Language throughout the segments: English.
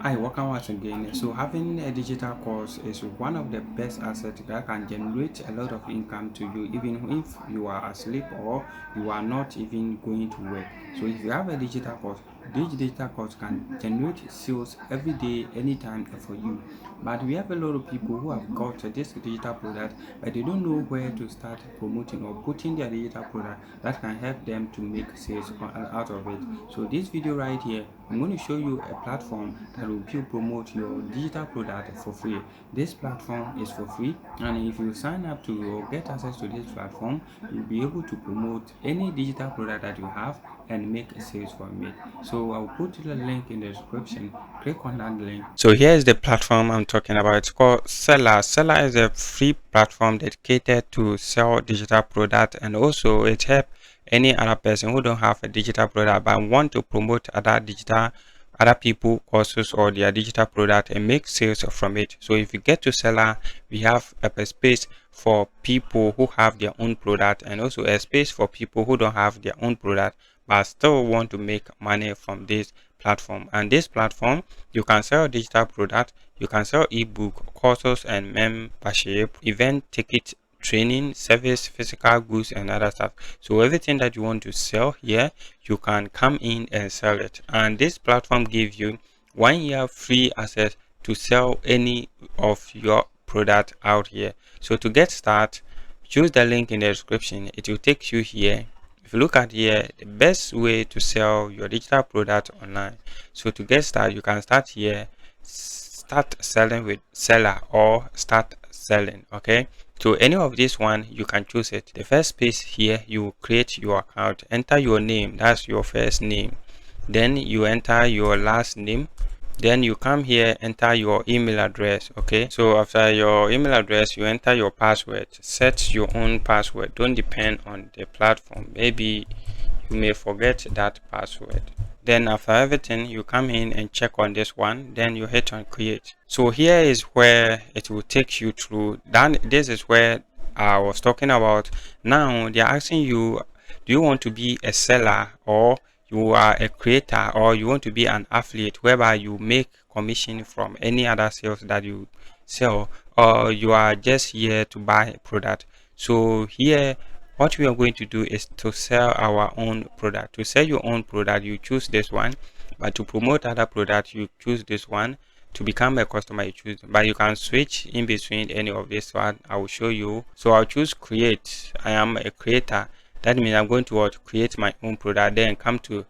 Hi, welcome once again. So having a digital course is one of the best assets that can generate a lot of income to you even if you are asleep or you are not even going to work. So if you have a digital course, this digital course can generate sales every day, anytime for you. But we have a lot of people who have got this digital product, but they don't know where to start promoting or putting their digital product that can help them to make sales out of it. So this video right here, I'm going to show you a platform that will help you promote your digital product for free. This platform is for free, and if you sign up to or get access to this platform, you'll be able to promote any digital product that you have and make sales from it. So I'll put the link in the description. Click on that link. So here is the platform I'm talking about. It's called Seller. Seller is a free platform dedicated to sell digital product, and also it helps any other person who don't have a digital product but want to promote other people courses or their digital product and make sales from it. So if you get to Seller, we have a space for people who have their own product and also a space for people who don't have their own product but still want to make money from this platform. And this platform, you can sell digital product, you can sell ebook, courses and membership, event ticket, training, service, physical goods and other stuff. So everything that you want to sell here, you can come in and sell it. And this platform gives you 1 year free access to sell any of your product out here. So to get started, choose the link in the description. It will take you here. If you look at here, the best way to sell your digital product online. So to get started, you can start here, start selling with Seller or start selling. Okay, so any of this one you can choose it. The first page here, you create your account, enter your name, that's your first name, then you enter your last name, then you come here, enter your email address. Okay, so after your email address, you enter your password. Set your own password, don't depend on the platform, maybe you may forget that password. Then after everything, you come in and check on this one, then you hit on create. So here is where it will take you through. Then this is where I was talking about. Now they're asking you, do you want to be a seller, or you are a creator, or you want to be an affiliate whereby you make commission from any other sales that you sell, or you are just here to buy a product. So here what we are going to do is to sell our own product. To sell your own product, you choose this one, but to promote other product, you choose this one. To become a customer, you choose, but you can switch in between any of this one. I will show you. So I'll choose create. I am a creator. That means I'm going to create my own product, then come to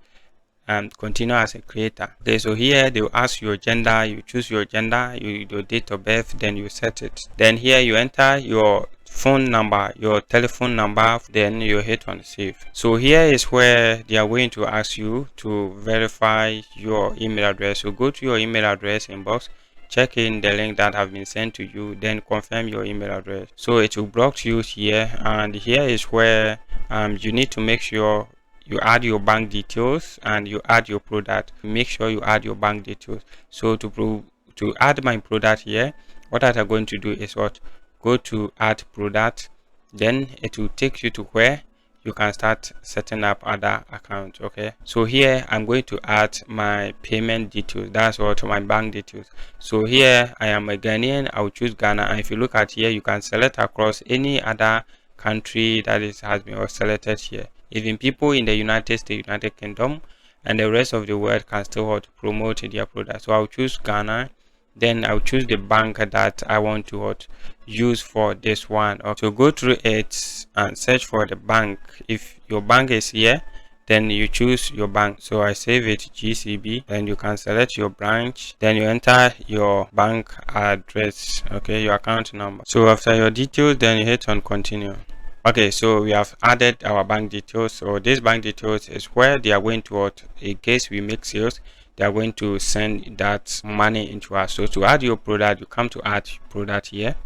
continue as a creator. Okay, so here they will ask your gender, you choose your gender, your date of birth, then you set it. Then here you enter your phone number, your telephone number, then you hit on save. So here is where they are going to ask you to verify your email address. So go to your email address inbox, check in the link that have been sent to you, then confirm your email address. So it will block you here, and here is where you need to make sure you add your bank details and you add your product. Make sure you add your bank details. So to add my product here, what I'm going to do is what, go to add product, then it will take you to where you can start setting up other accounts. Okay, so here I'm going to add my payment details, that's what, my bank details. So here I am a Ghanaian, I will choose Ghana, and if you look at here, you can select across any other country that has been selected here. Even people in the United States, United Kingdom, and the rest of the world can still promote their product. So I'll choose Ghana, then I'll choose the bank that I want to use for this one. Okay, so go through it and search for the bank. If your bank is here, then you choose your bank. So I save it GCB, then you can select your branch, then you enter your bank address, okay, your account number. So after your details, then you hit on continue. Okay, so we have added our bank details. So this bank details is where they are going to, in case we make sales, they are going to send that money into us. So to add your product, you come to add product here,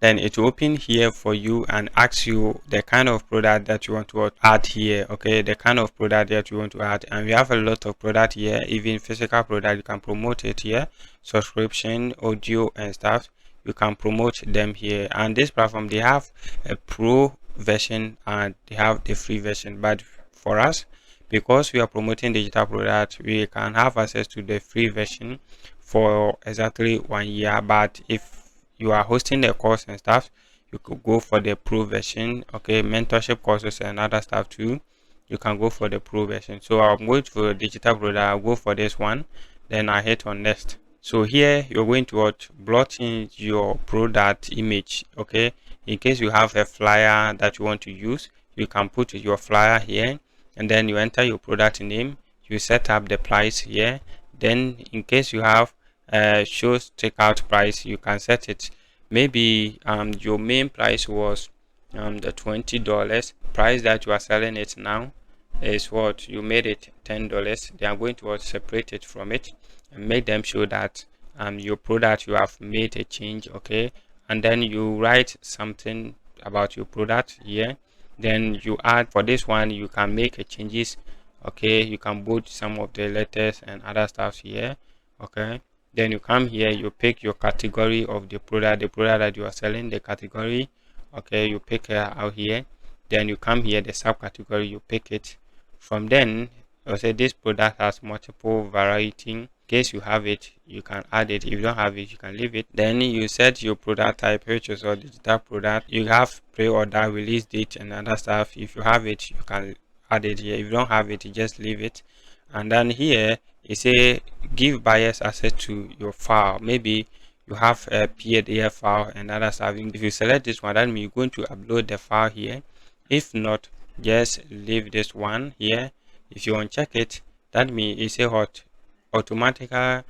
then it will open here for you and ask you the kind of product that you want to add here. Okay, the kind of product that you want to add, and we have a lot of product here, even physical product. You can promote it here, subscription, audio and stuff, you can promote them here. And this platform, they have a pro version and they have the free version, but for us, because we are promoting digital product, we can have access to the free version for exactly 1 year. But if you are hosting the course and stuff, you could go for the pro version. Okay, mentorship courses and other stuff too, you can go for the pro version. So I'm going for digital product. I'll go for this one, then I hit on next. So here you're going to blot in your product image. Okay, in case you have a flyer that you want to use, you can put your flyer here, and then you enter your product name. You set up the price here. Then in case you have shows checkout price, you can set it. Maybe your main price was the $20 price that you are selling it now is what you made it $10. They are going to separate it from it and make them show that your product you have made a change. Okay, and then you write something about your product here. Then you add, for this one you can make a changes. Okay, you can put some of the letters and other stuff here. Okay, then you come here, you pick your category of the product that you are selling, the category. Okay, you pick out here. Then you come here, the subcategory, you pick it. From then I'll say this product has multiple variety. In case you have it, you can add it. If you don't have it, you can leave it. Then you set your product type, which is a digital product. You have pre-order, release date and other stuff. If you have it, you can add it here. If you don't have it, you just leave it. And then here you say give buyers access to your file. Maybe you have a PDF file and other stuff. If you select this one, that means you're going to upload the file here. If not, just leave this one here. If you uncheck it, that means it say what automatically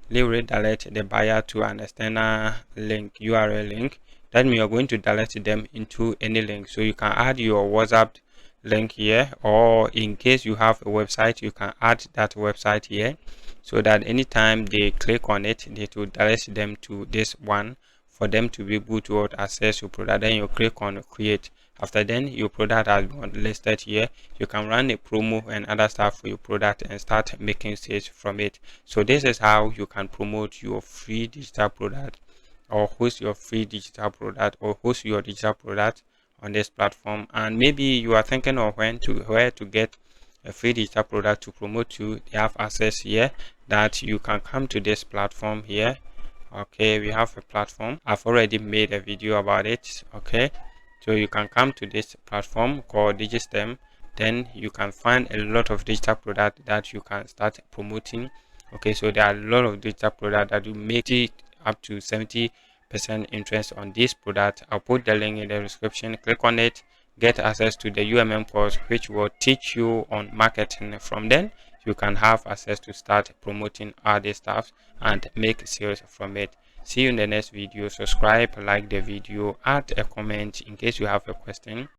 redirect the buyer to an external link, URL link. That means you're going to direct them into any link. So you can add your WhatsApp link here, or in case you have a website, you can add that website here, so that anytime they click on it, it will direct them to this one for them to be able to access your product. Then you click on create. After then your product has been listed here. You can run a promo and other stuff for your product and start making sales from it. So this is how you can promote your free digital product, or host your free digital product, or host your digital product on this platform. And maybe you are thinking of where to get a free digital product to promote to. They have access here that you can come to this platform here. Okay, we have a platform. I've already made a video about it. Okay, so you can come to this platform called Digistem. Then you can find a lot of digital product that you can start promoting. Okay, so there are a lot of digital product that you make it up to 70% interest on this product. I'll put the link in the description. Click on it, get access to the UMM course, which will teach you on marketing. From then you can have access to start promoting all this stuff and make sales from it. See you in the next video. Subscribe, like the video, add a comment in case you have a question.